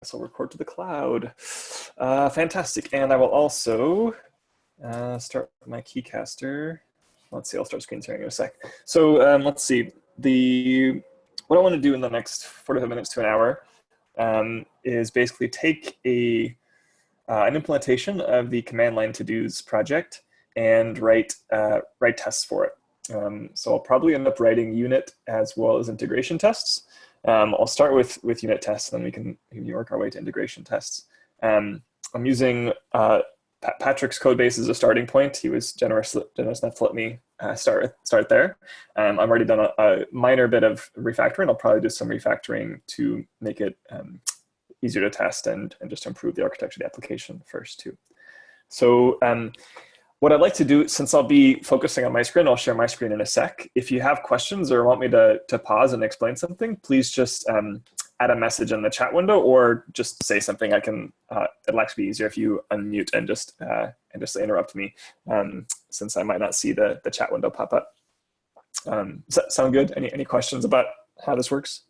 So I'll record to the cloud. Fantastic. And I will also start my Keycaster. Let's see, I'll start screen sharing in a sec. So let's see. What I want to do in the next 45 minutes to an hour is basically take an implementation of the command line to-dos project and write tests for it. So I'll probably end up writing unit as well as integration tests. I'll start with unit tests, and then we can work our way to integration tests. I'm using Patrick's code base as a starting point. He was generous enough to let me start there. I've already done a minor bit of refactoring. I'll probably do some refactoring to make it easier to test and just improve the architecture of the application first too. So what I'd like to do, since I'll be focusing on my screen, I'll share my screen in a sec. If you have questions or want me to pause and explain something, please just add a message in the chat window or just say something. It'll actually be easier if you unmute and just interrupt me, since I might not see the chat window pop up. Does that sound good? Any questions about how this works?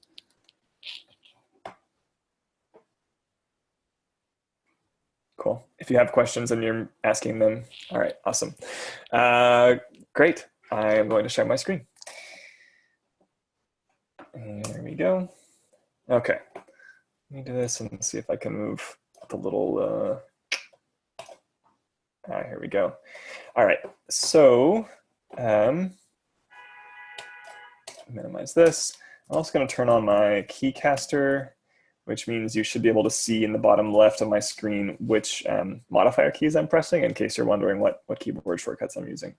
Cool. If you have questions and you're asking them, all right, awesome. Great. I am going to share my screen. And there we go. Okay. Let me do this and see if I can move the little, here we go. All right, so minimize this. I'm also going to turn on my Keycaster, which means you should be able to see in the bottom left of my screen which modifier keys I'm pressing, in case you're wondering what keyboard shortcuts I'm using.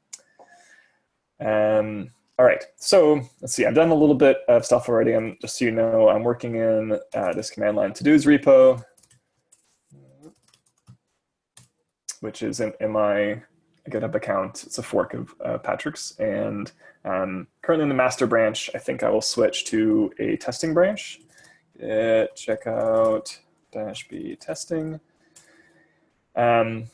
All right, so let's see, I've done a little bit of stuff already. Just so you know, I'm working in this command line to-dos repo, which is in my GitHub account. It's a fork of Patrick's, and currently in the master branch. I think I will switch to a testing branch. Checkout -b testing. And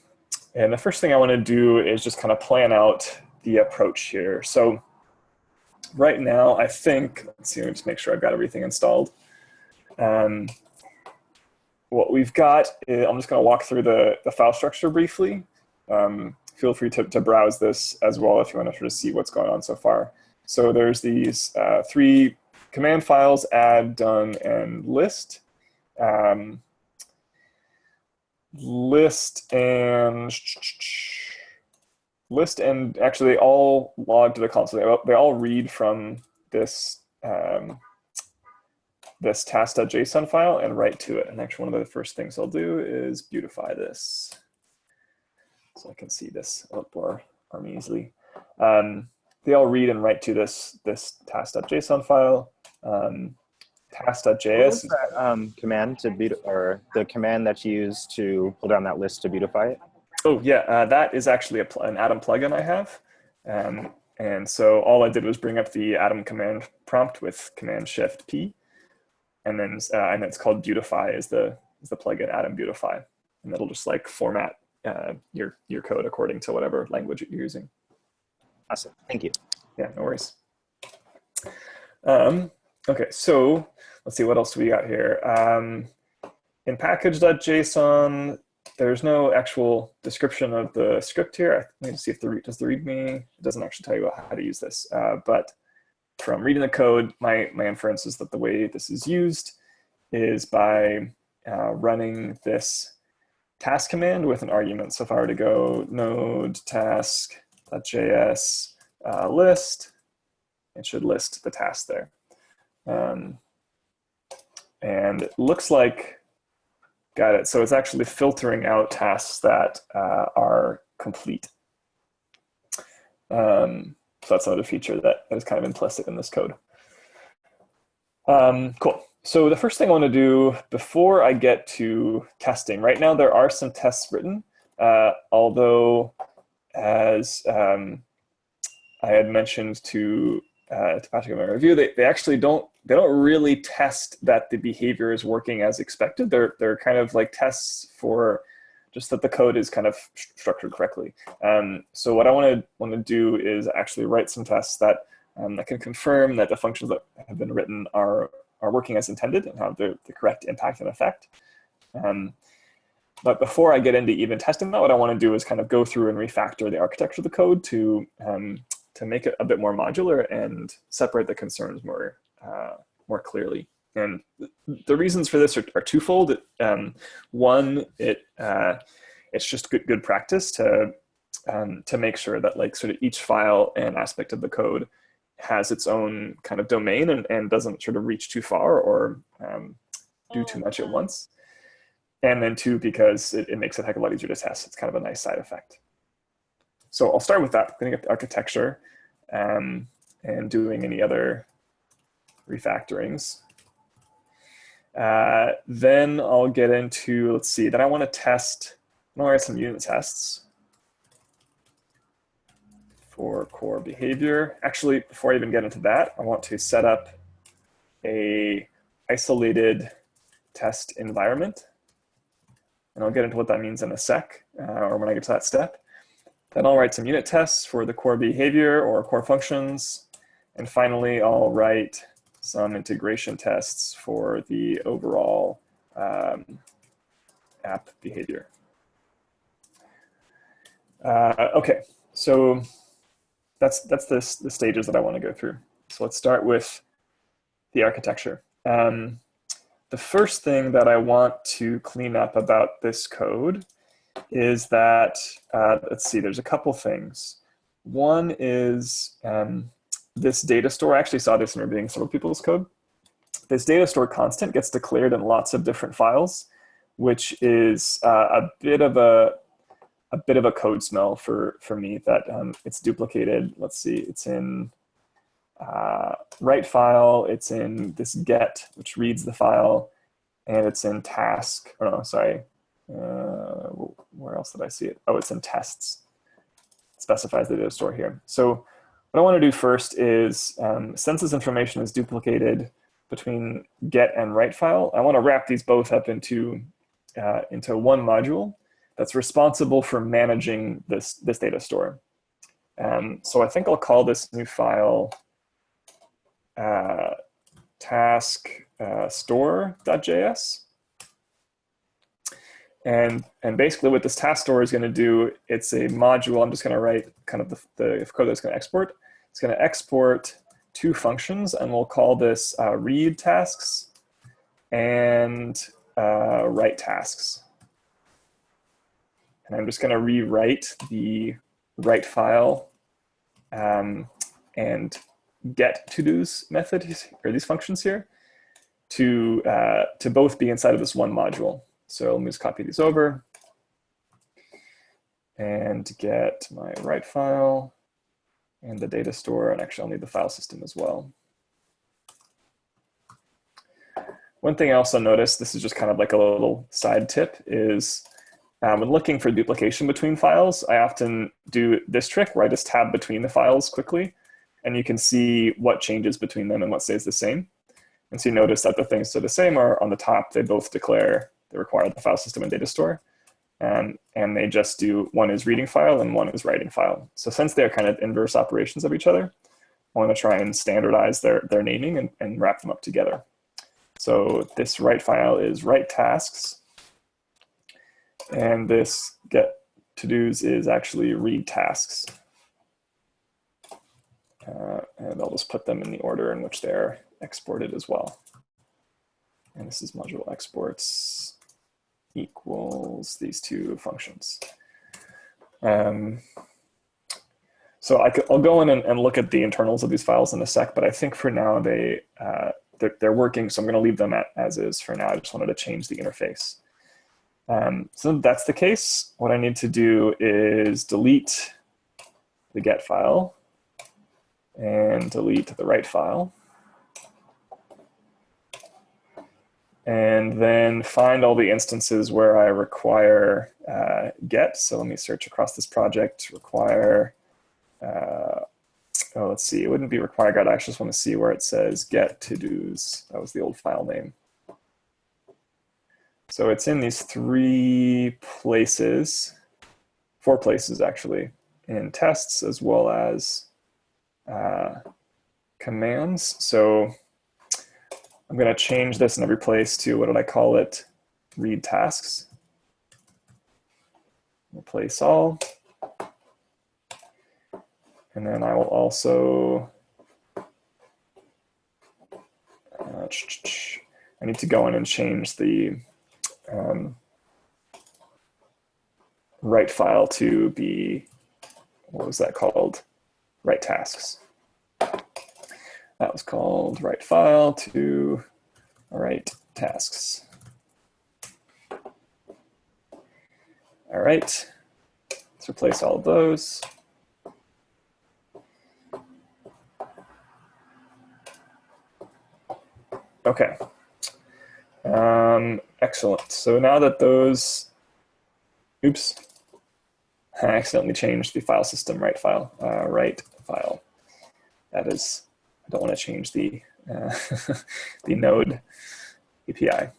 the first thing I want to do is just kind of plan out the approach here. So right now, I think, let's see, let me just make sure I've got everything installed. What we've got is, I'm just going to walk through the file structure briefly. Feel free to browse this as well if you want to sort of see what's going on so far. So there's these three command files: add, done, and list. List and actually they all log to the console. They all read from this this task.json file and write to it. And actually, one of the first things I'll do is beautify this so I can see this a little more easily. They all read and write to this task.json file. Task.js. What was that command or the command that you use to pull down that list to beautify it? Oh yeah, that is actually an Atom plugin I have. And so all I did was bring up the Atom command prompt with Command-Shift-P, and then it's called Beautify is the plugin Atom Beautify, and it'll just like format your code according to whatever language you're using. Awesome, thank you. Yeah, no worries. Okay, so let's see, what else do we got here? In package.json, there's no actual description of the script here. Let me see if does the README, it doesn't actually tell you how to use this. But from reading the code, my inference is that the way this is used is by running this task command with an argument. So if I were to go node task.js list, it should list the task there. And it looks like, got it. So it's actually filtering out tasks that are complete. So that's another feature that is kind of implicit in this code. Cool. So the first thing I want to do before I get to testing, right now there are some tests written, although as I had mentioned to Patrick in my review, they actually don't really test that the behavior is working as expected. They're kind of like tests for just that the code is kind of structured correctly. So what I want to do is actually write some tests that can confirm that the functions that have been written are working as intended and have the correct impact and effect. But before I get into even testing that, what I want to do is kind of go through and refactor the architecture of the code to make it a bit more modular and separate the concerns more clearly. And the reasons for this are twofold. One, it's just good practice to make sure that like sort of each file and aspect of the code has its own kind of domain and doesn't sort of reach too far or do too much at once. And then two, because it makes it a heck of a lot easier to test. It's kind of a nice side effect. So I'll start with that, cleaning up the architecture and doing any other refactorings. Then I'll get into, let's see, then I want to write some unit tests for core behavior. Actually, before I even get into that, I want to set up a isolated test environment. And I'll get into what that means in a sec, or when I get to that step. Then I'll write some unit tests for the core behavior or core functions. And finally, I'll write some integration tests for the overall app behavior. Okay, so that's the stages that I want to go through. So let's start with the architecture. The first thing that I want to clean up about this code is that, let's see, there's a couple things. One is this data store. I actually saw this in reviewing several people's code. This data store constant gets declared in lots of different files, which is a bit of a code smell for me that it's duplicated. Let's see, it's in write file, it's in this get, which reads the file, and it's in task. Oh no, sorry. Where else did I see it? Oh, it's in tests. It specifies the data store here. So what I want to do first is, since this information is duplicated between get and write file, I want to wrap these both up into one module that's responsible for managing this data store. So I think I'll call this new file task store.js. And basically what this task store is going to do, it's a module. I'm just going to write kind of the code that's going to export. It's going to export two functions, and we'll call this read tasks and write tasks. And I'm just going to rewrite the write file and get to-dos method, or these functions here, to both be inside of this one module. So let me just copy these over and get my write file and the data store, and actually I'll need the file system as well. One thing else I'll notice, this is just kind of like a little side tip, is when looking for duplication between files, I often do this trick where I just tab between the files quickly, and you can see what changes between them and what stays the same. And so you notice that the things that are the same are on the top. They both declare they require the file system and data store. And they just do, one is reading file and one is writing file. So since they're kind of inverse operations of each other, I want to try and standardize their naming and wrap them up together. So this write file is write tasks. And this get to-dos is actually read tasks. And I'll just put them in the order in which they're exported as well. And this is module exports equals these two functions. So I'll go in and look at the internals of these files in a sec, but I think for now they're working, so I'm going to leave them as is for now. I just wanted to change the interface. So that's the case. What I need to do is delete the get file and delete the write file. And then find all the instances where I require get. So let me search across this project, require, let's see, it wouldn't be require get. I actually just want to see where it says get to-dos. That was the old file name. So it's in these 3 places, 4 places actually, in tests as well as commands. So I'm going to change this in every place to, what did I call it? read tasks, replace all. And then I will also, I need to go in and change the write file to be, what was that called? Write tasks. That was called write file to write tasks. All right, let's replace all of those. Okay, excellent. So now that those, oops, I accidentally changed the file system write file, write file. That is, I don't want to change the, the node API.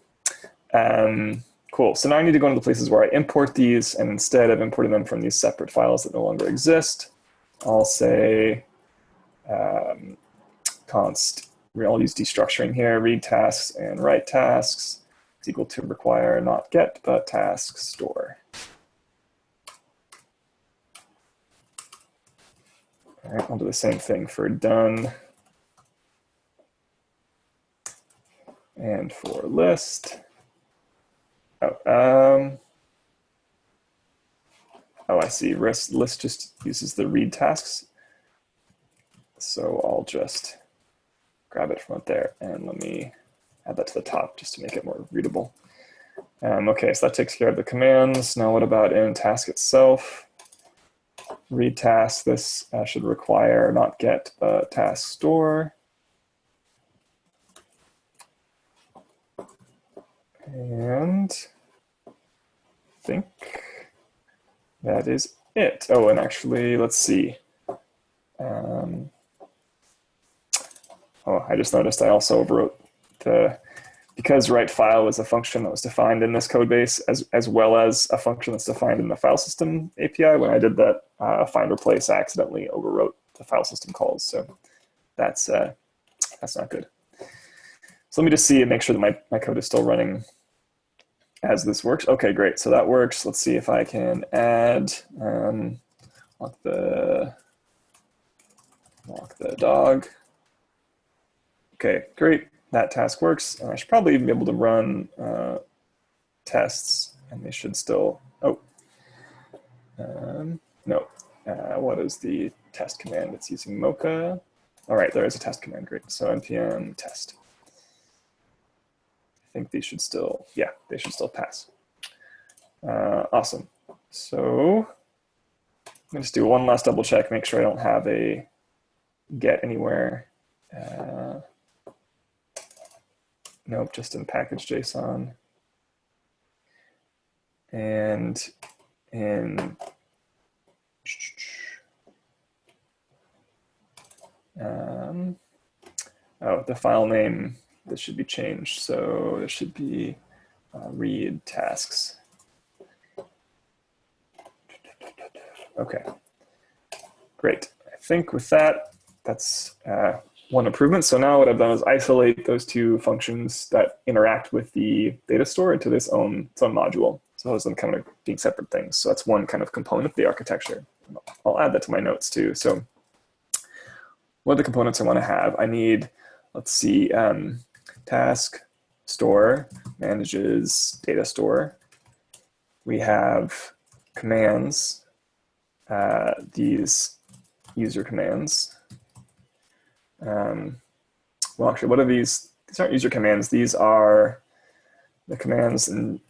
Cool, so now I need to go into the places where I import these, and instead of importing them from these separate files that no longer exist, I'll say const, I'll use destructuring here, read tasks and write tasks is equal to require not get, but task store. All right, I'll do the same thing for done and for list. Oh, I see. List just uses the read tasks. So I'll just grab it from up there and let me add that to the top just to make it more readable. Okay, so that takes care of the commands. Now what about in task itself? Read task, this should require not get, but task store. And I think that is it. Oh, and actually, let's see. Oh, I just noticed I also overwrote the, because write file is a function that was defined in this code base as well as a function that's defined in the file system API. When I did that find replace, I accidentally overwrote the file system calls. So that's not good. So let me just see and make sure that my code is still running as this works. Okay, great. So that works. Let's see if I can add walk the dog. Okay, great. That task works. I should probably be able to run tests, and they should still. Oh, no. What is the test command? It's using Mocha. All right, there is a test command. Great. So npm test. I think these should still, yeah, they should still pass. Awesome. So I'm going to just do one last double check, make sure I don't have a get anywhere. Nope, just in package JSON. And in oh, the file name, this should be changed. So it should be read tasks. Okay, great. I think with that, that's one improvement. So now what I've done is isolate those two functions that interact with the data store into its own module. So those are kind of being separate things. So that's one kind of component of the architecture. I'll add that to my notes too. So what are the components I want to have? I need, let's see, task store manages data store. We have commands, these user commands. Well, actually, what are these? These aren't user commands. These are the commands, and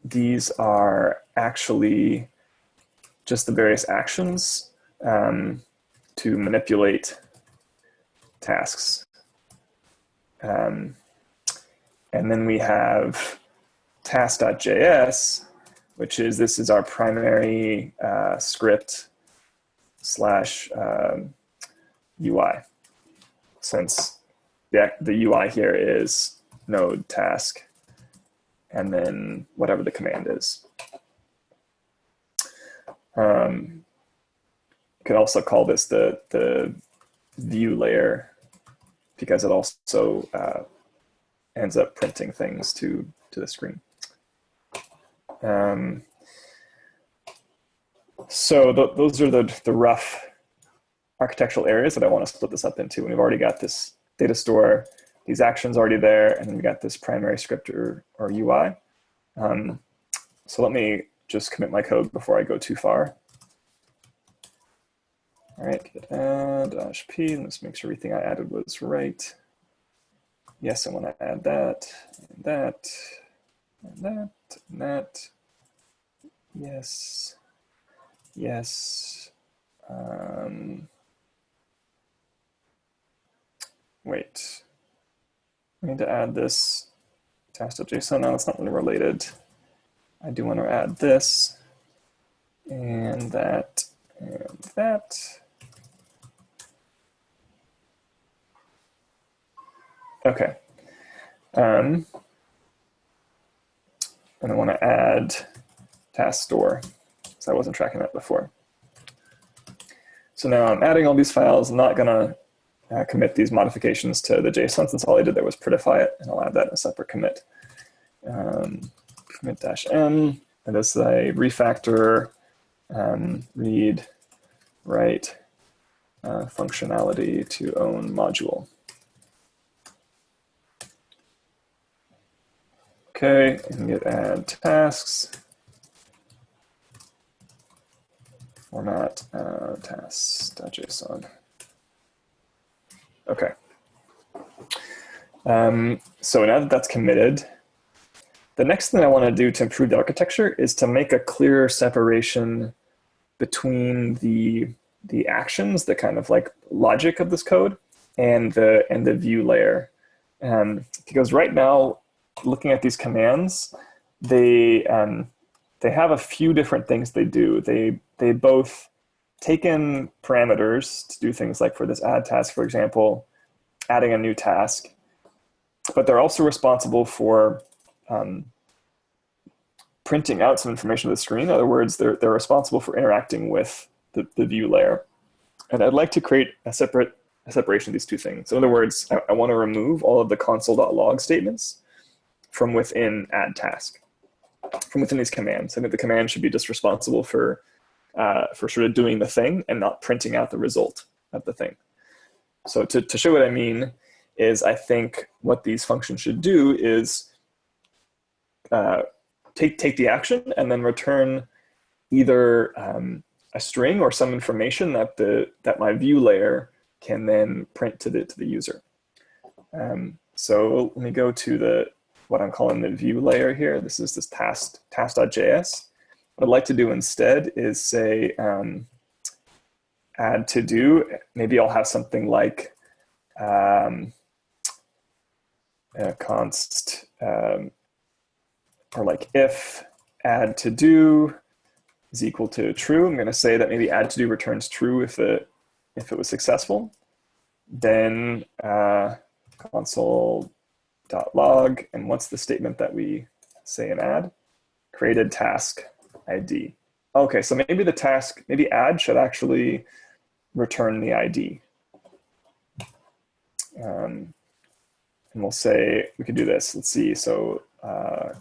these are actually just the various actions to manipulate tasks. And then we have task.js, which is, this is our primary script slash UI, since the UI here is node task and then whatever the command is. You could also call this the view layer, because it also ends up printing things to the screen. So those are the rough architectural areas that I want to split this up into. And we've already got this data store, these actions already there, and then we got this primary script or UI. So let me just commit my code before I go too far. All right, git add -p, and let's make sure everything I added was right. Yes, I want to add that, and that, and that, and that. Yes, yes. Wait, I need to add this task.json. Now it's not really related. I do want to add this, and that, and that. Okay. And I want to add task store, because I wasn't tracking that before. So now I'm adding all these files. I'm not going to commit these modifications to the JSON, since all I did there was prettify it, and I'll add that in a separate commit. Commit -m, and this is a refactor, read, write functionality to own module. Okay, and git add tasks, format tasks.json. Okay. So now that that's committed, the next thing I want to do to improve the architecture is to make a clearer separation between the actions, the kind of like logic of this code, and the view layer. Because right now, looking at these commands, they have a few different things they do. They both take in parameters to do things like for this add task, for example, adding a new task, but they're also responsible for printing out some information to the screen. In other words, they're responsible for interacting with the view layer. And I'd like to create a separation of these two things. In other words, I want to remove all of the console.log statements from within add task, from within these commands. I think the command should be just responsible for sort of doing the thing and not printing out the result of the thing. So to show what I mean is, I think what these functions should do is take the action and then return either a string or some information that my view layer can then print to the user. So let me go to what I'm calling the view layer here. This is this task.js. What I'd like to do instead is say add to do. Maybe I'll have something like const or like if add to do is equal to true. I'm going to say that maybe add to do returns true if it was successful. Then console.log, and what's the statement that we say in add? Created task ID. Okay, so maybe add should actually return the ID. And we'll say, we could do this. Let's see. So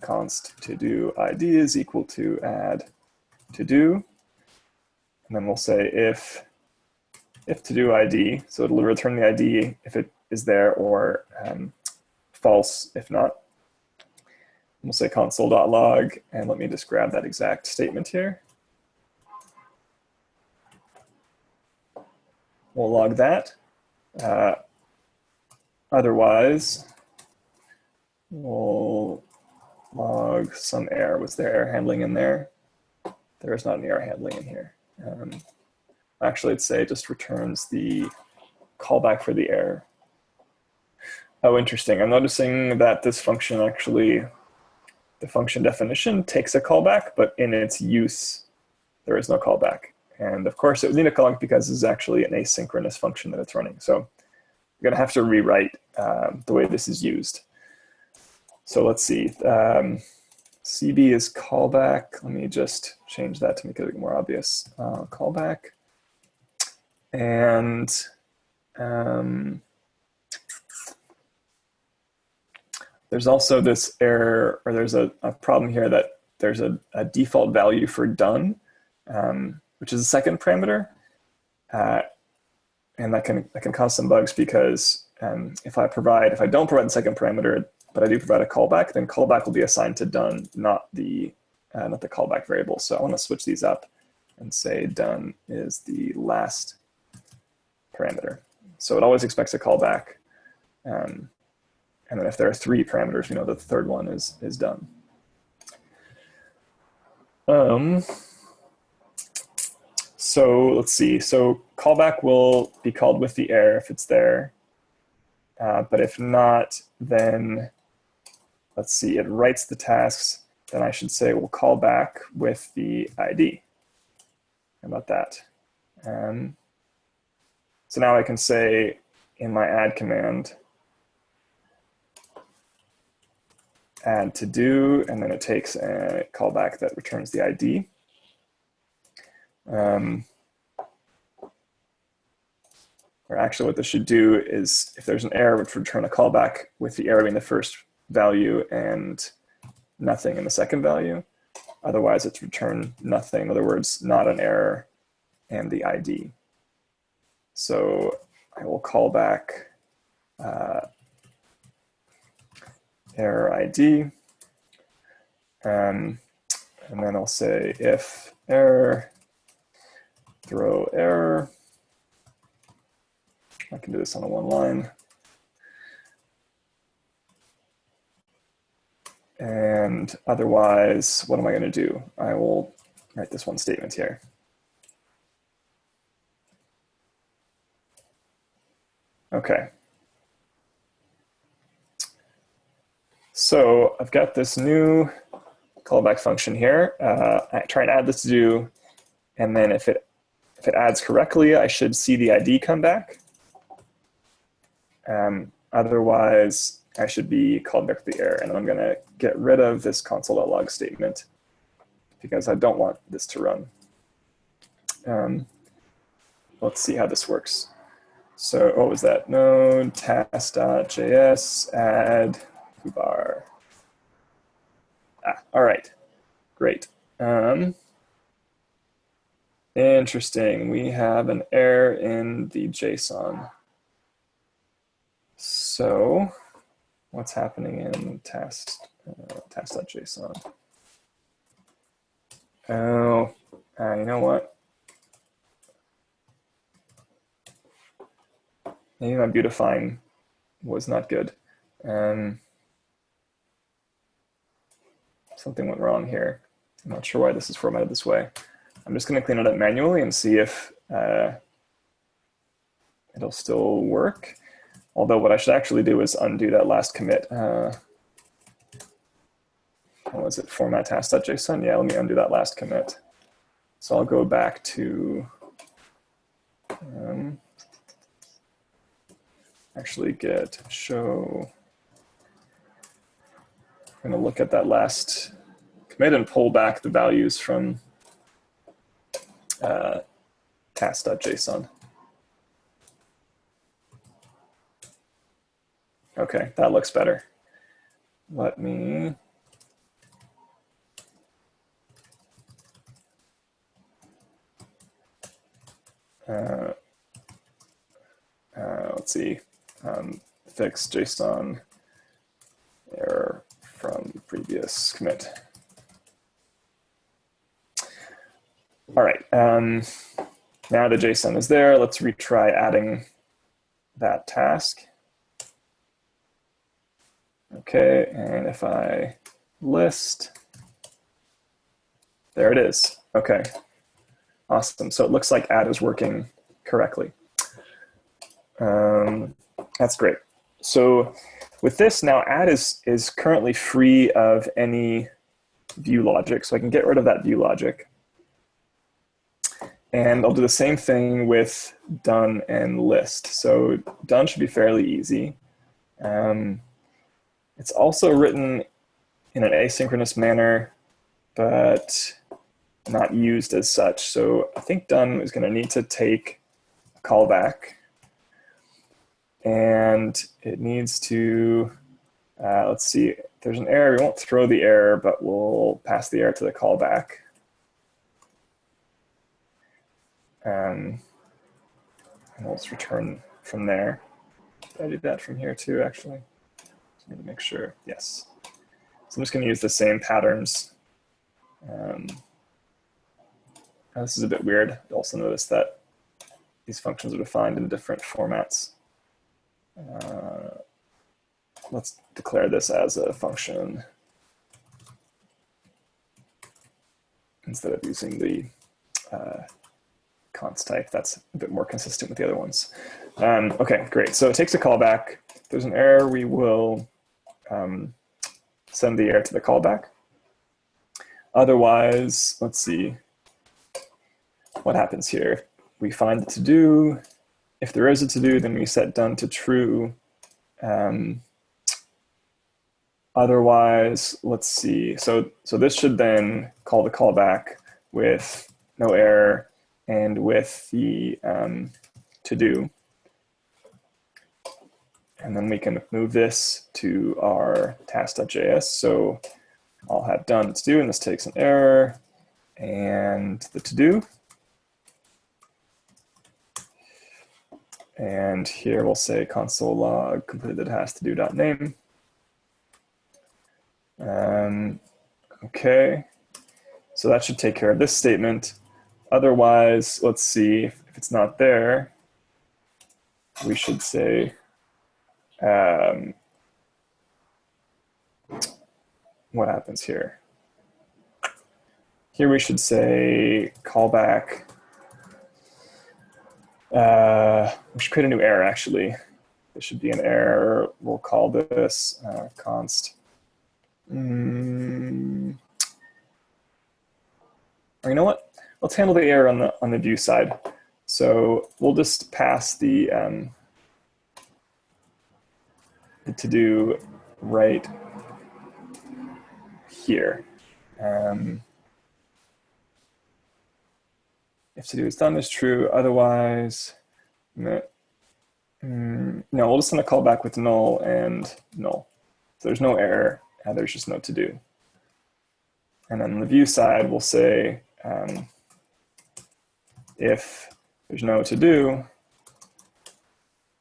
const to do ID is equal to add to do. And then we'll say if to do ID, so it'll return the ID if it is there, or false if not. We'll say console.log, and let me just grab that exact statement here. We'll log that. Otherwise, we'll log some error. Was there error handling in there? There is not an error handling in here. Actually, I'd say it just returns the callback for the error. Oh, interesting. I'm noticing that this function actually, the function definition takes a callback, but in its use, there is no callback. And of course, it would need a callback because this is actually an asynchronous function that it's running. So I'm going to have to rewrite the way this is used. So let's see. CB is callback. Let me just change that to make it more obvious. Callback. And there's also this error, or there's a problem here that there's a default value for done, which is the second parameter. And that can cause some bugs because if I don't provide the second parameter, but I do provide a callback, then callback will be assigned to done, not the callback variable. So I want to switch these up and say done is the last parameter. So it always expects a callback. And then if there are 3 parameters, we know that the third one is done. So let's see. So callback will be called with the error if it's there. But if not, then let's see, it writes the tasks. Then I should say we'll call back with the ID. How about that? So now I can say in my add command, add to do, and then it takes a callback that returns the ID. Or actually what this should do is, if there's an error, it would return a callback with the error being the first value and nothing in the second value. Otherwise, it's return nothing. In other words, not an error and the ID. So I will call back error ID. And then I'll say if error, throw error. I can do this on a one line. And otherwise, what am I going to do? I will write this one statement here. Okay. So I've got this new callback function here. I try and add this to do, and then if it adds correctly, I should see the ID come back. Otherwise, I should be called back with the error, and I'm going to get rid of this console.log statement because I don't want this to run. Let's see how this works. So what was that? Node task.js add foobar. All right, great. Interesting. We have an error in the JSON. So what's happening in task.json? Oh, you know what? Maybe my beautifying was not good. Something went wrong here. I'm not sure why this is formatted this way. I'm just going to clean it up manually and see if it'll still work. Although what I should actually do is undo that last commit. What was it? Format task.json? Yeah, let me undo that last commit. So I'll go back to actually get show. I'm going to look at that last commit and pull back the values from task.json. Okay, that looks better. Let me let's see, fix JSON error from previous commit. All right, now the JSON is there. Let's retry adding that task. Okay, and if I list, there it is. Okay, awesome. So it looks like add is working correctly. That's great. So with this now, add is currently free of any view logic, so I can get rid of that view logic. And I'll do the same thing with done and list. So done should be fairly easy. It's also written in an asynchronous manner, but not used as such. So I think done is going to need to take a callback, and it needs to Let's see, if there's an error, we won't throw the error, but we'll pass the error to the callback. And we'll just return from there. Did I do that from here too, actually? Just need to make sure, yes. So I'm just gonna use the same patterns. This is a bit weird. Also notice that these functions are defined in different formats. Let's declare this as a function instead of using the const type. That's a bit more consistent with the other ones. Okay, great. So it takes a callback. If there's an error, we will send the error to the callback. Otherwise, let's see what happens here. We find the to-do. If there is a to-do, then we set done to true. Otherwise, let's see. So this should then call the callback with no error and with the to-do. And then we can move this to our task.js. So I'll have done to do, and this takes an error and the to-do. And here we'll say console log completed task to do.name. Okay, so that should take care of this statement. Otherwise, let's see, if it's not there, we should say, what happens here? Here we should say callback. We should create a new error, actually. There should be an error. We'll call this const. Or you know what? Let's handle the error on the view side. So we'll just pass the to-do right here. If to-do is done is true, otherwise, no, we'll just send a callback with null and null. So there's no error, and there's just no to-do. And then on the view side, we'll say, if there's no to-do,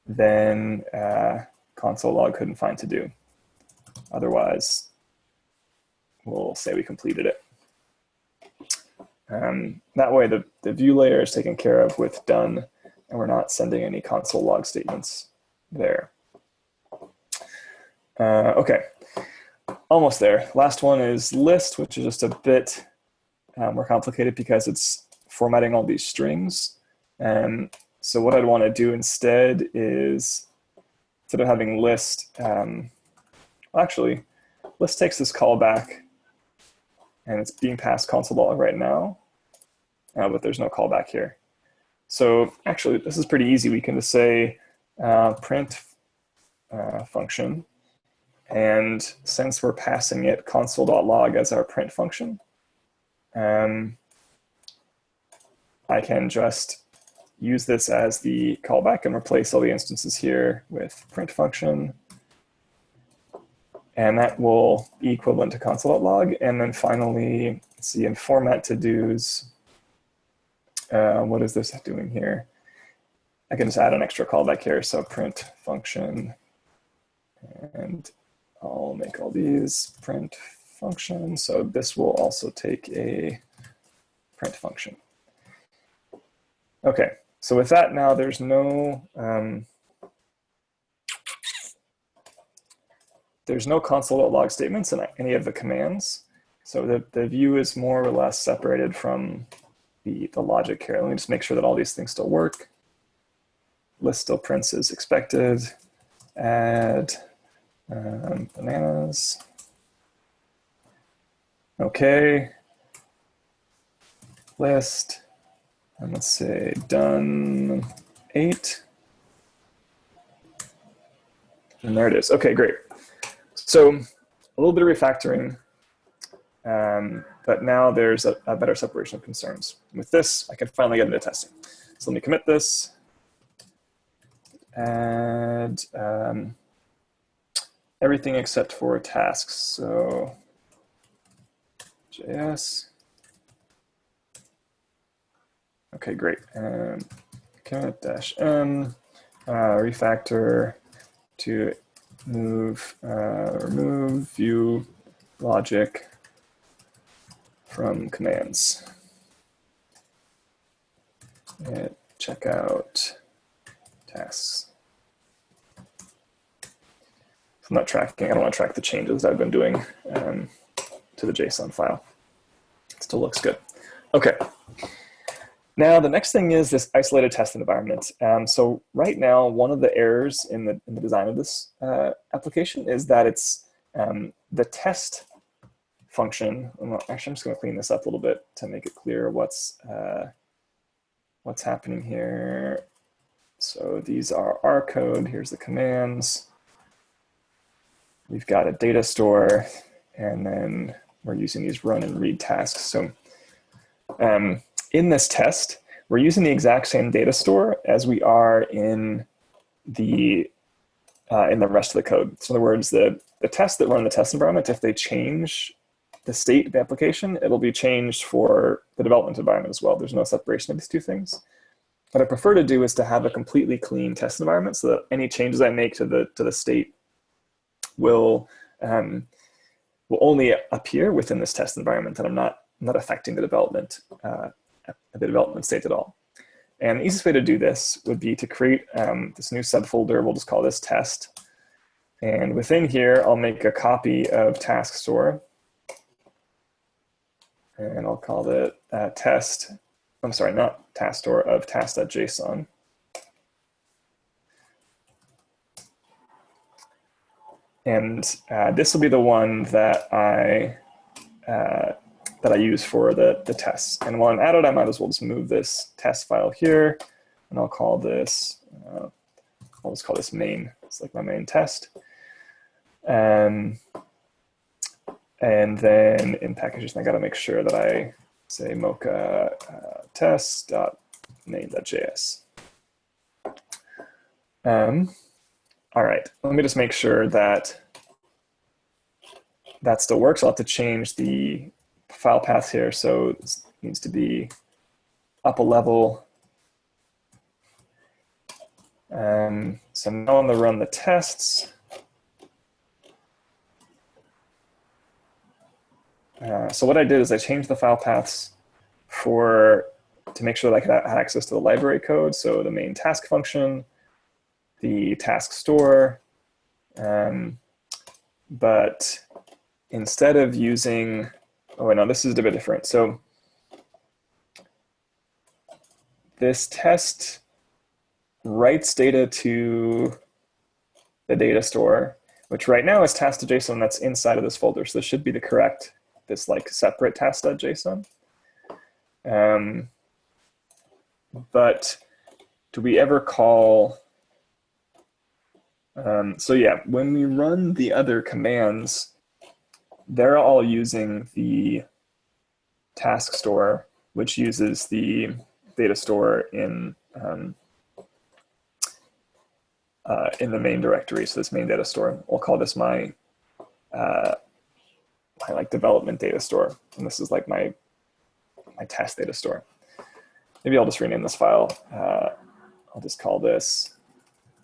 then console log couldn't find to-do. Otherwise, we'll say we completed it. That way, the view layer is taken care of with done, and we're not sending any console log statements there. Okay, almost there. Last one is list, which is just a bit more complicated because it's formatting all these strings. So what I'd want to do instead is, instead of having list, actually, list takes this callback, and it's being passed console log right now, but there's no callback here. So actually, this is pretty easy. We can just say print function, and since we're passing it console.log as our print function, I can just use this as the callback and replace all the instances here with print function. And that will be equivalent to console.log. And then finally, let's see, in format to-dos, what is this doing here? I can just add an extra callback here. So print function, and I'll make all these print function. So this will also take a print function. Okay, so with that now, there's no console.log statements in any of the commands. So the view is more or less separated from the logic here. Let me just make sure that all these things still work. List still prints as expected. Add bananas. Okay. List. And let's say done 8. And there it is. Okay, great. So a little bit of refactoring, but now there's a better separation of concerns. With this, I can finally get into testing. So let me commit this. Add everything except for tasks. So JS. Okay, great. Commit -m refactor to remove view logic from commands. And check out tasks. I'm not tracking. I don't want to track the changes I've been doing to the JSON file. It still looks good. Okay. Now the next thing is this isolated test environment. So right now, one of the errors in the design of this application is that it's the test function. Well, actually, I'm just going to clean this up a little bit to make it clear what's happening here. So these are our code. Here's the commands. We've got a data store, and then we're using these run and read tasks. So in this test, we're using the exact same data store as we are in the rest of the code. So in other words, the tests that run in the test environment, if they change the state of the application, it'll be changed for the development environment as well. There's no separation of these two things. What I prefer to do is to have a completely clean test environment so that any changes I make to the state will only appear within this test environment, and I'm not affecting the development state at all. And the easiest way to do this would be to create this new subfolder. We'll just call this test. And within here, I'll make a copy of task store. And I'll call it test. I'm sorry, not task store, of task.json. And this will be the one that I use for the tests. And while I'm at it, I might as well just move this test file here, and I'll call this, I'll just call this main. It's like my main test. And then in packages, I got to make sure that I say mocha test.main.js. All right, let me just make sure that that still works. I'll have to change the file path here. So this needs to be up a level. So now I'm going to run the tests. So what I did is I changed the file paths to make sure that I could have access to the library code. So the main task function, the task store, but instead of using, oh no, this is a bit different. So this test writes data to the data store, which right now is task.json that's inside of this folder. So this should be the correct, this like separate task.json. But do we ever call, so yeah, when we run the other commands, they're all using the task store, which uses the data store in the main directory. So this main data store, we'll call this my like development data store, and this is like my test data store. Maybe I'll just rename this file. I'll just call this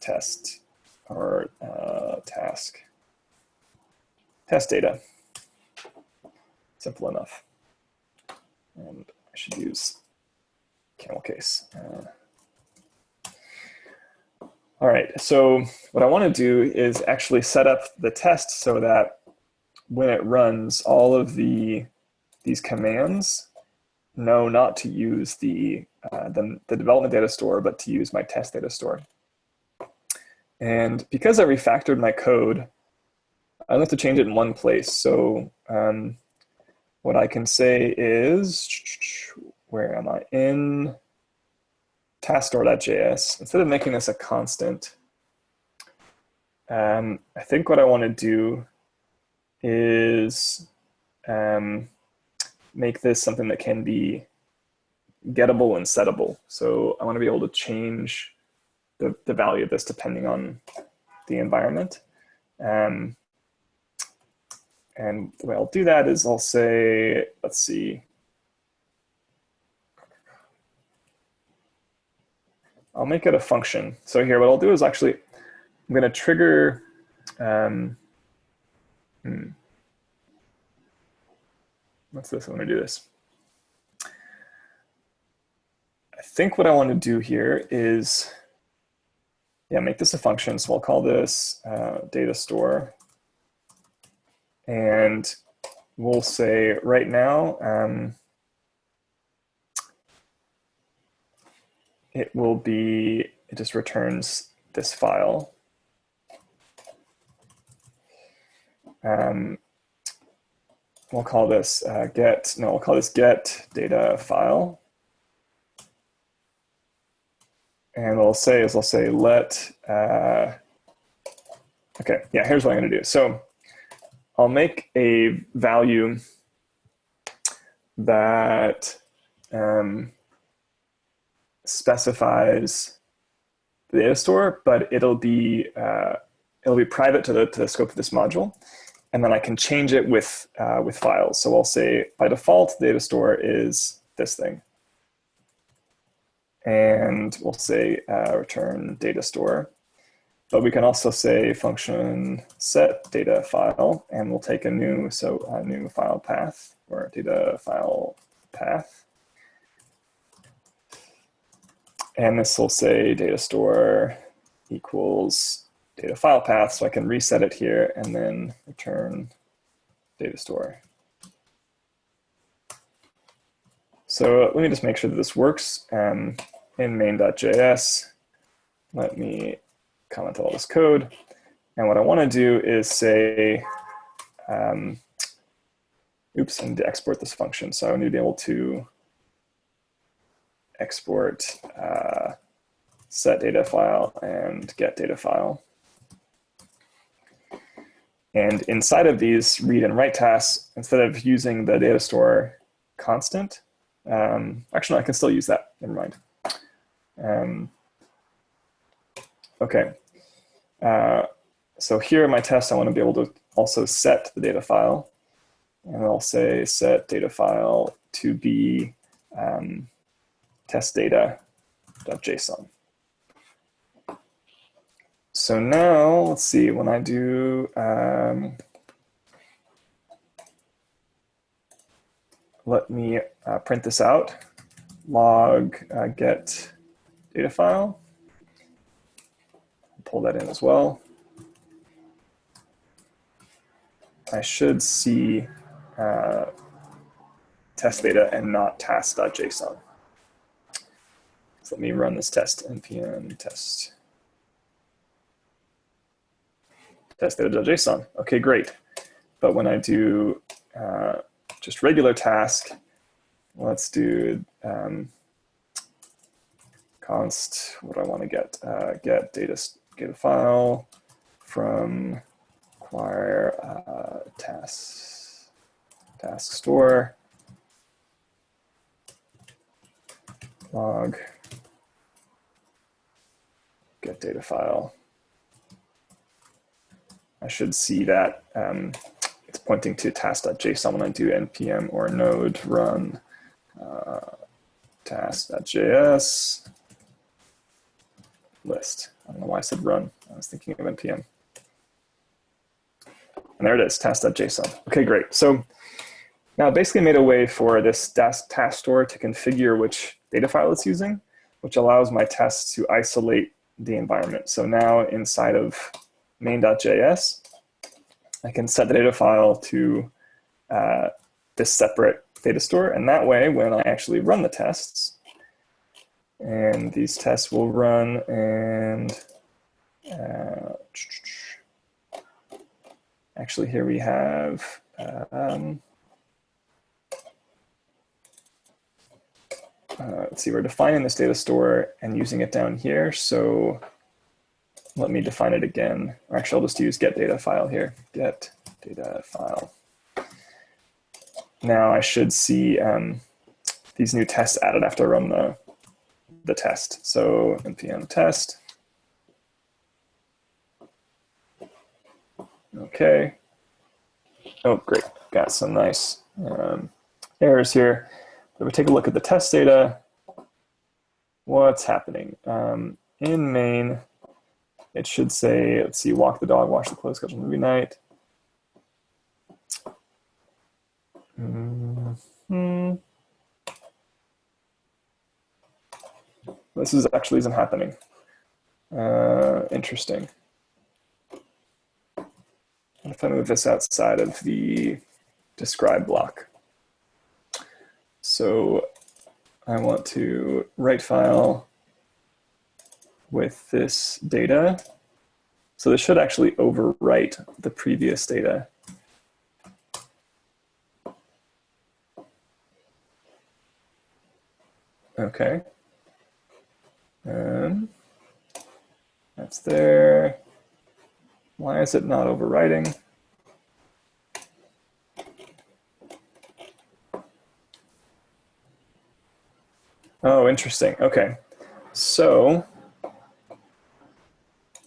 test or task test data. Simple enough. And I should use camel case. All right, so what I want to do is actually set up the test so that when it runs, all of these commands know not to use the development data store, but to use my test data store. And because I refactored my code, I only have to change it in one place. So what I can say is, where am I? In taskstore.js, instead of making this a constant, I think what I want to do is make this something that can be gettable and settable. So I want to be able to change the value of this depending on the environment. And the way I'll do that is I'll say, let's see, I'll make it a function. So here, what I'll do is actually, I'm going to trigger, what's this? I'm going to do this. I think what I want to do here is, yeah, make this a function. So I'll call this data store. And we'll say right now, it will be, it just returns this file. We'll call this we'll call this get data file. And what I'll say is let, okay, yeah, here's what I'm gonna do. So I'll make a value that specifies the data store, but it'll be private to the scope of this module, and then I can change it with files. So I'll say by default, data store is this thing, and we'll say return data store. But we can also say function set data file, and we'll take a new file path or data file path. And this will say data store equals data file path, so I can reset it here and then return data store. So let me just make sure that this works. In main.js, let me comment all this code. And what I want to do is say, oops, I need to export this function. So I need to be able to export set data file and get data file. And inside of these read and write tasks, instead of using the data store constant, actually, no, I can still use that. Never mind. Okay. So here in my test, I want to be able to also set the data file. And I'll say set data file to be testdata.json. So now, let's see, when I do, let me print this out, log get data file, pull that in as well. I should see test data and not task.json. So let me run this test, npm test data.json. Okay, great. But when I do just regular task, let's do const, what do I want to get? Get data file from acquire task store log get data file. I should see that it's pointing to task.json when I do npm or node run task.js list. I don't know why I said run. I was thinking of npm. And there it is, task.json. Okay, great. So now I basically made a way for this task store to configure which data file it's using, which allows my tests to isolate the environment. So now inside of main.js, I can set the data file to this separate data store. And that way, when I actually run the tests, and these tests will run, and actually here we have, let's see, we're defining this data store and using it down here. So let me define it again. Or actually, I'll just use get data file here. Get data file. Now I should see these new tests added after I run the test. So npm test. Okay. Oh, great. Got some nice errors here. If we take a look at the test data, what's happening? In main, it should say, let's see, walk the dog, wash the clothes, schedule movie night. This is actually isn't happening. Interesting. If I move this outside of the describe block. So I want to write file with this data. So this should actually overwrite the previous data. Okay. That's there. Why is it not overwriting? Oh, interesting. Okay. So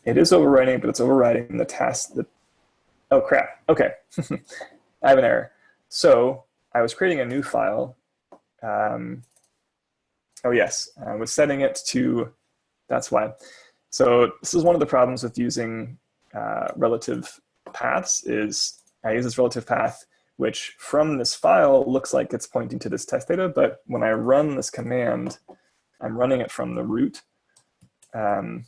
it is overwriting, but it's overriding the task that, oh crap. Okay. I have an error. So I was creating a new file. Oh yes, I was setting it to, that's why. So this is one of the problems with using relative paths is I use this relative path, which from this file looks like it's pointing to this test data, but when I run this command, I'm running it from the root. And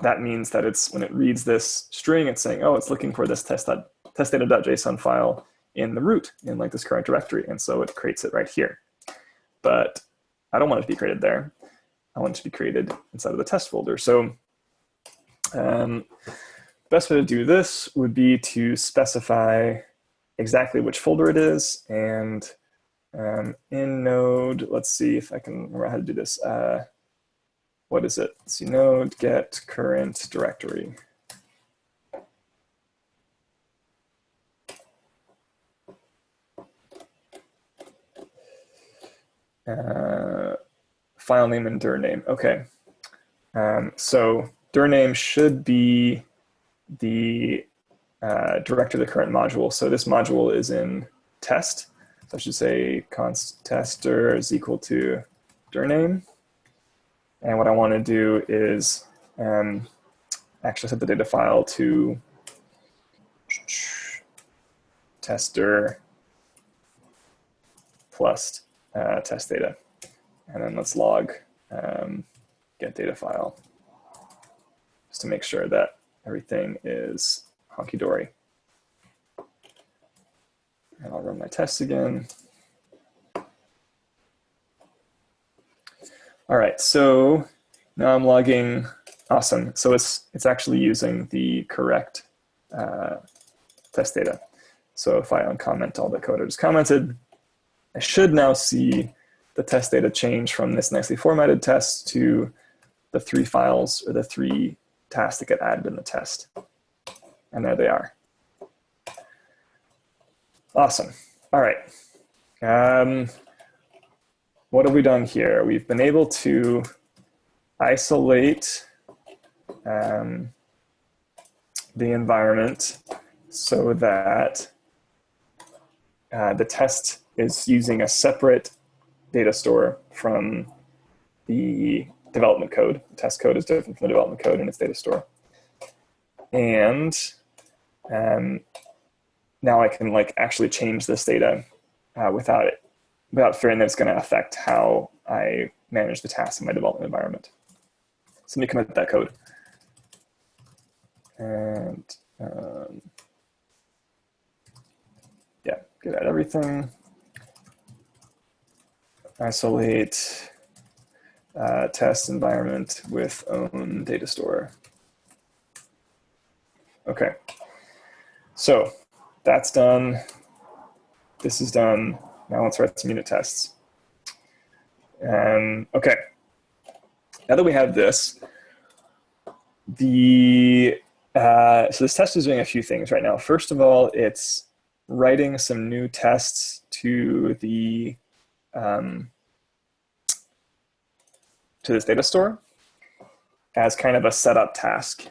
that means that it's when it reads this string, it's saying, oh, it's looking for this testdata.json file in the root, in like this current directory. And so it creates it right here. But I don't want it to be created there. I want it to be created inside of the test folder. So best way to do this would be to specify exactly which folder it is. And in node, let's see if I can remember how to do this. What is it? Let's see, node get current directory. File name and dir name. Okay. So dir name should be the directory of the current module. So this module is in test. So I should say const tester is equal to dir name. And what I want to do is actually set the data file to tester plus test data. And then let's log get data file just to make sure that everything is honky-dory. And I'll run my tests again. All right, so now I'm logging. Awesome. So it's actually using the correct test data. So if I uncomment all the code I just commented, I should now see the test data change from this nicely formatted test to the 3 files or the 3 tasks that get added in the test. And there they are. Awesome. All right. What have we done here? We've been able to isolate the environment so that the test is using a separate data store from the development code. The test code is different from the development code in its data store. And now I can like actually change this data without fearing that it's going to affect how I manage the tasks in my development environment. So let me commit that code. And yeah, get at everything. Isolate test environment with own data store. Okay, so that's done. This is done. Now let's write some unit tests. Okay, now that we have this, so this test is doing a few things right now. First of all, it's writing some new tests to the to this data store as kind of a setup task.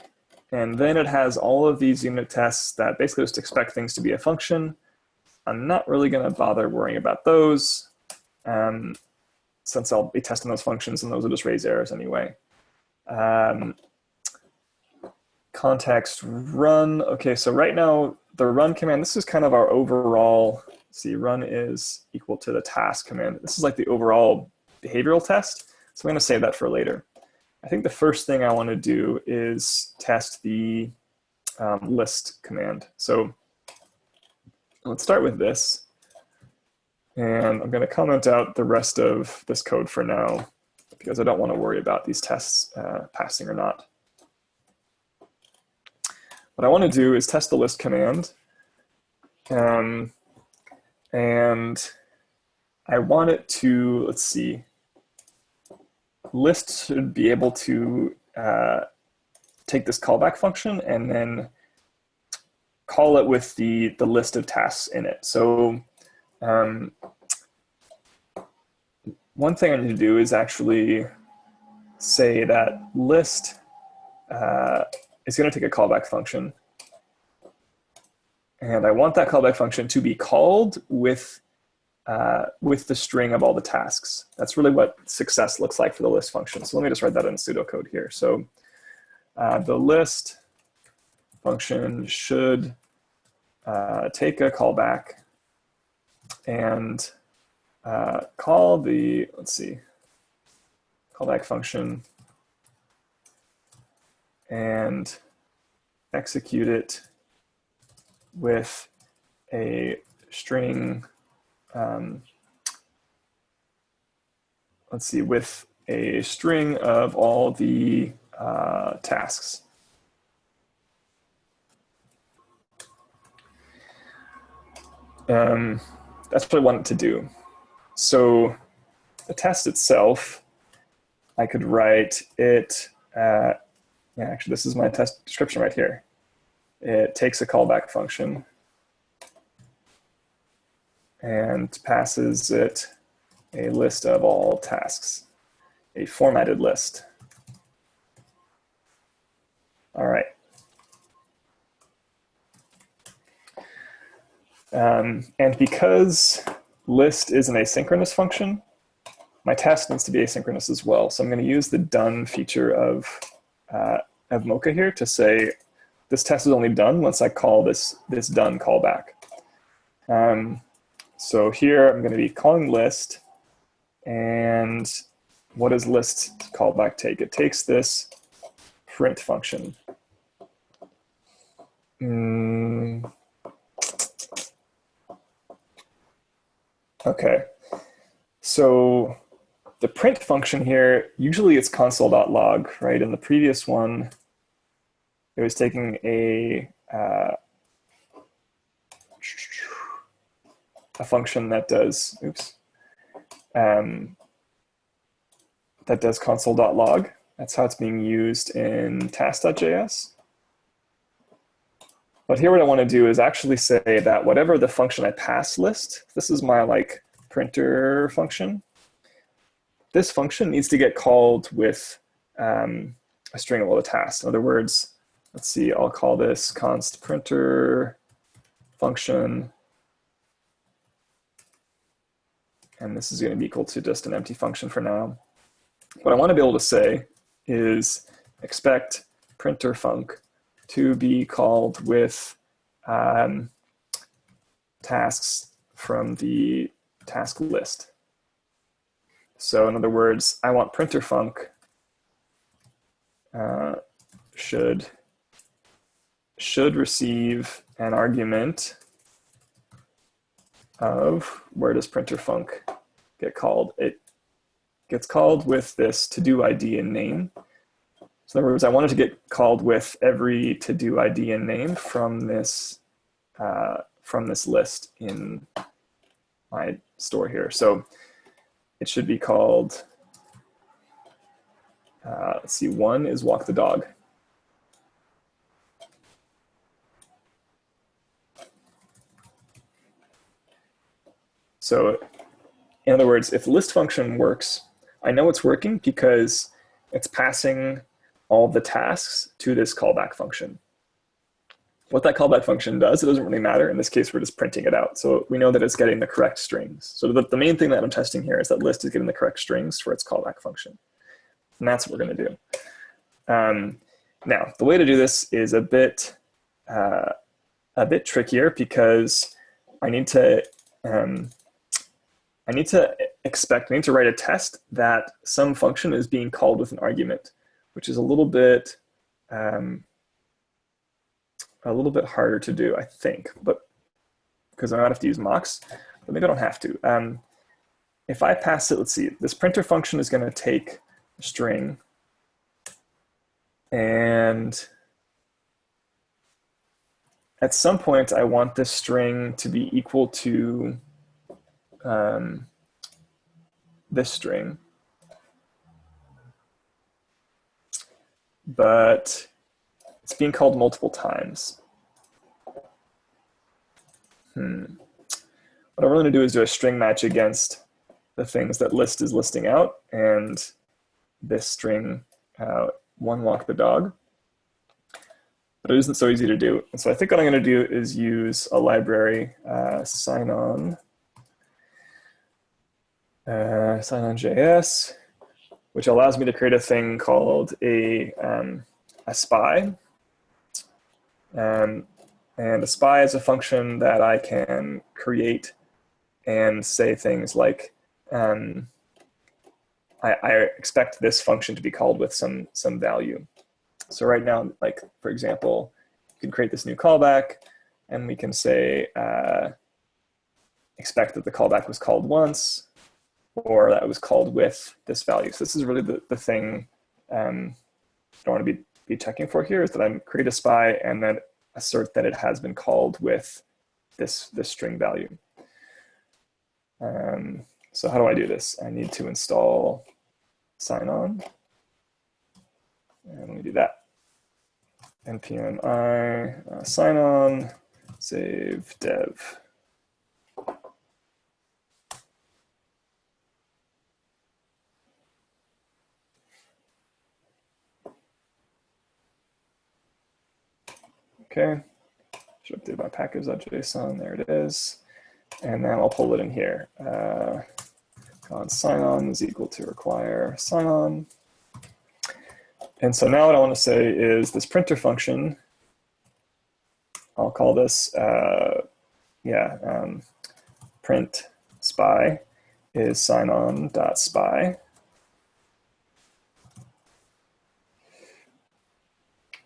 And then it has all of these unit tests that basically just expect things to be a function. I'm not really going to bother worrying about those since I'll be testing those functions and those will just raise errors anyway. Context run. Okay, so right now the run command, this is kind of our overall, see, run is equal to the task command. This is like the overall behavioral test. So I'm going to save that for later. I think the first thing I want to do is test the list command. So let's start with this. And I'm going to comment out the rest of this code for now, because I don't want to worry about these tests passing or not. What I want to do is test the list command. And I want it to, let's see, list should be able to take this callback function and then call it with the list of tasks in it. So one thing I need to do is actually say that list is going to take a callback function. And I want that callback function to be called with the string of all the tasks. That's really what success looks like for the list function. So let me just write that in pseudocode here. So the list function should take a callback and call the, let's see, callback function and execute it with a string, let's see, with a string of all the tasks. That's what I want it to do. So the test itself, I could write it, yeah, actually this is my test description right here. It takes a callback function and passes it a list of all tasks, a formatted list. All right. And because list is an asynchronous function, my test needs to be asynchronous as well. So I'm going to use the done feature of Mocha here to say this test is only done once I call this done callback. So here I'm going to be calling list, and what does list callback take? It takes this print function. Okay, so the print function here, usually it's console.log, right? In the previous one, it was taking a function that does, that does console.log. That's how it's being used in task.js. But here what I want to do is actually say that whatever the function I pass list, this is my like printer function. This function needs to get called with a string of all the tasks. In other words, let's see, I'll call this const printer function. And this is going to be equal to just an empty function for now. What I want to be able to say is expect printer func to be called with tasks from the task list. So in other words, I want printer func should receive an argument of, where does printer func get called? It gets called with this to-do ID and name. So in other words, I wanted to get called with every to-do ID and name from this list in my store here. So it should be called, let's see, one is walk the dog. So in other words, if list function works, I know it's working because it's passing all the tasks to this callback function. What that callback function does, it doesn't really matter. In this case, we're just printing it out. So we know that it's getting the correct strings. So the main thing that I'm testing here is that list is getting the correct strings for its callback function. And that's what we're going to do. Now, the way to do this is a bit trickier because I need to write a test that some function is being called with an argument, which is a little bit harder to do, I think, but because I might have to use mocks, but maybe I don't have to. If I pass it, let's see, this printer function is going to take a string, and at some point I want this string to be equal to this string, but it's being called multiple times. What I'm really going to do is do a string match against the things that list is listing out, and this string, one walk the dog. But it isn't so easy to do. And so I think what I'm going to do is use a library, sign-on.js, which allows me to create a thing called a spy. And a spy is a function that I can create and say things like, I expect this function to be called with some value. So right now, like for example, you can create this new callback, and we can say expect that the callback was called once, or that it was called with this value. So this is really the thing I want to be checking for here, is that I create a spy and then assert that it has been called with this string value. So how do I do this? I need to install sign-on. And let me do that. npm I sign-on, save dev. Okay, should update my package.json, there it is. And then I'll pull it in here. Sign-on is equal to require sign-on. And so now what I want to say is this printer function, I'll call this, print spy is sign-on.spy.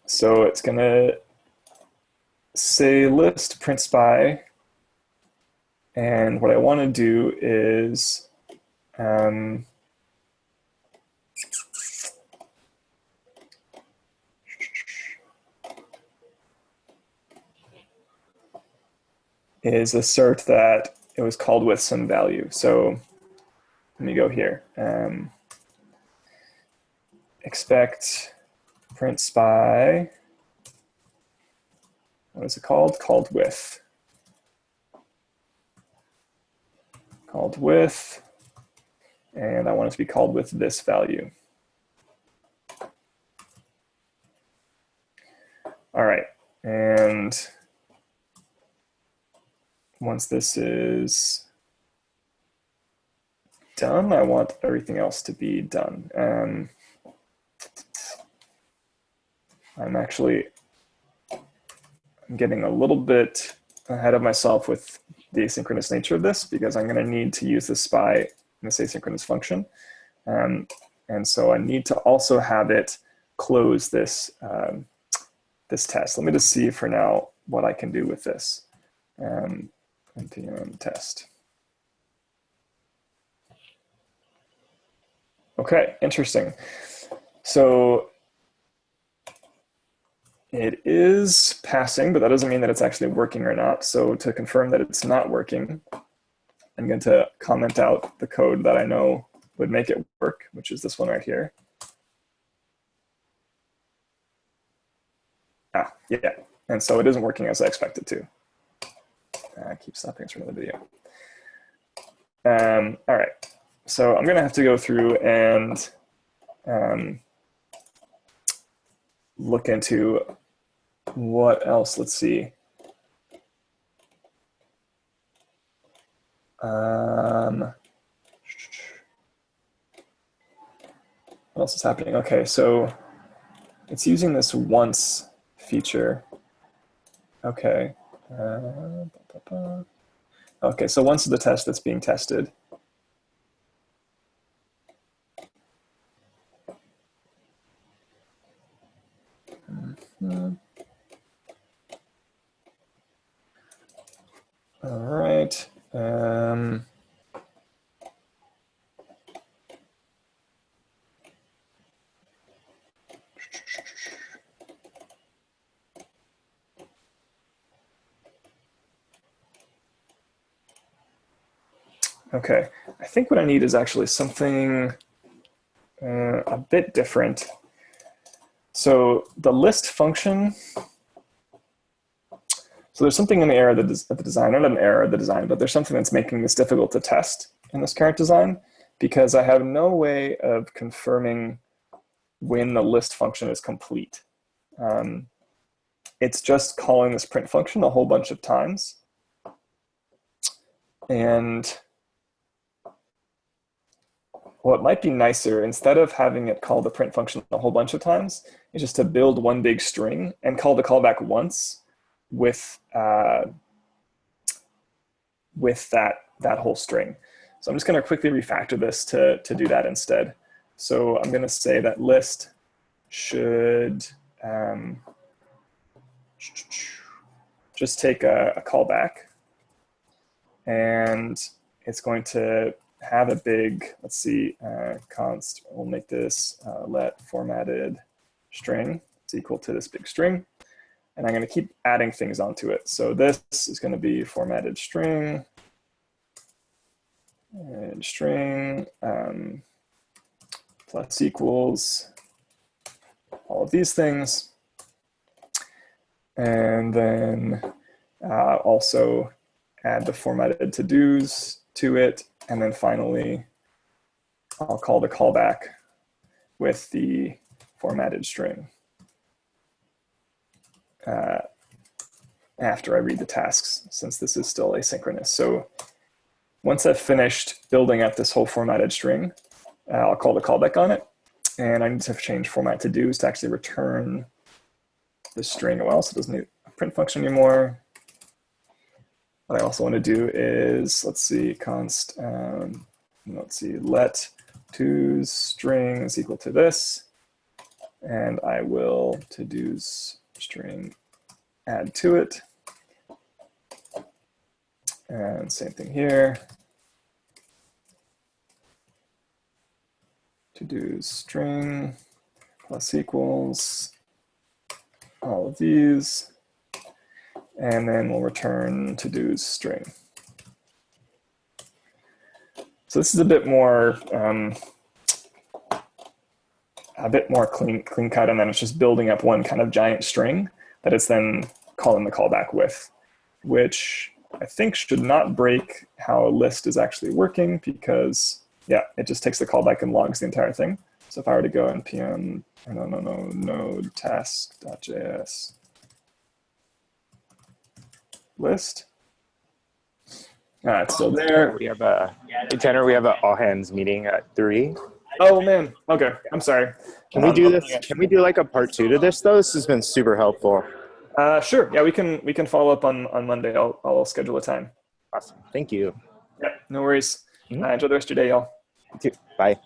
So it's going to say list print spy, and what I want to do is assert that it was called with some value. So let me go here. Expect print spy. What is it called? Called with. Called with. And I want it to be called with this value. All right. And once this is done, I want everything else to be done. I'm getting a little bit ahead of myself with the asynchronous nature of this, because I'm going to need to use this spy in this asynchronous function. And so I need to also have it close this, this test. Let me just see for now what I can do with this. npm test. Okay, interesting. So it is passing, but that doesn't mean that it's actually working or not. So to confirm that it's not working, I'm going to comment out the code that I know would make it work, which is this one right here. Yeah, and so it isn't working as I expected to. I keep stopping from the video. All right, so I'm going to have to go through and look into what else. Let's see. What else is happening? Okay, so it's using this once feature. Okay. Okay, so once is the test that's being tested. All right. Okay, I think what I need is actually something a bit different. So the list function, so there's something in the error that the design, not an error of the design, but there's something that's making this difficult to test in this current design because I have no way of confirming when the list function is complete. It's just calling this print function a whole bunch of times. And what might be nicer, instead of having it call the print function a whole bunch of times, is just to build one big string and call the callback once with that whole string. So I'm just going to quickly refactor this to do that instead. So I'm going to say that list should just take a callback, and it's going to have a big, let's see, const, we'll make this let formatted string. It's equal to this big string. And I'm going to keep adding things onto it. So this is going to be formatted string, and string plus equals all of these things. And then also add the formatted to-dos to it. And then finally, I'll call the callback with the formatted string after I read the tasks, since this is still asynchronous. So once I've finished building up this whole formatted string, I'll call the callback on it. And I need to change format to-dos to actually return the string. Well, so it doesn't need a print function anymore. What I also want to do is, let's see, const, let's see, let to's string is equal to this. And I will to-dos string add to it. And same thing here. To-dos string plus equals all of these. And then we'll return to-dos string. So this is a bit more clean cut, and then it's just building up one kind of giant string that it's then calling the callback with, which I think should not break how a list is actually working, because yeah, it just takes the callback and logs the entire thing. So if I were to go npm node task.js list, it's still there. We have hey Tanner, we have an all hands meeting at 3. Oh man, okay, I'm sorry. Can we do this? Can we do like a part 2 to this though? This has been super helpful. Sure, yeah, we can follow up on Monday. I'll schedule a time. Awesome, thank you. Yeah, no worries. Enjoy the rest of your day, y'all. You too. Bye.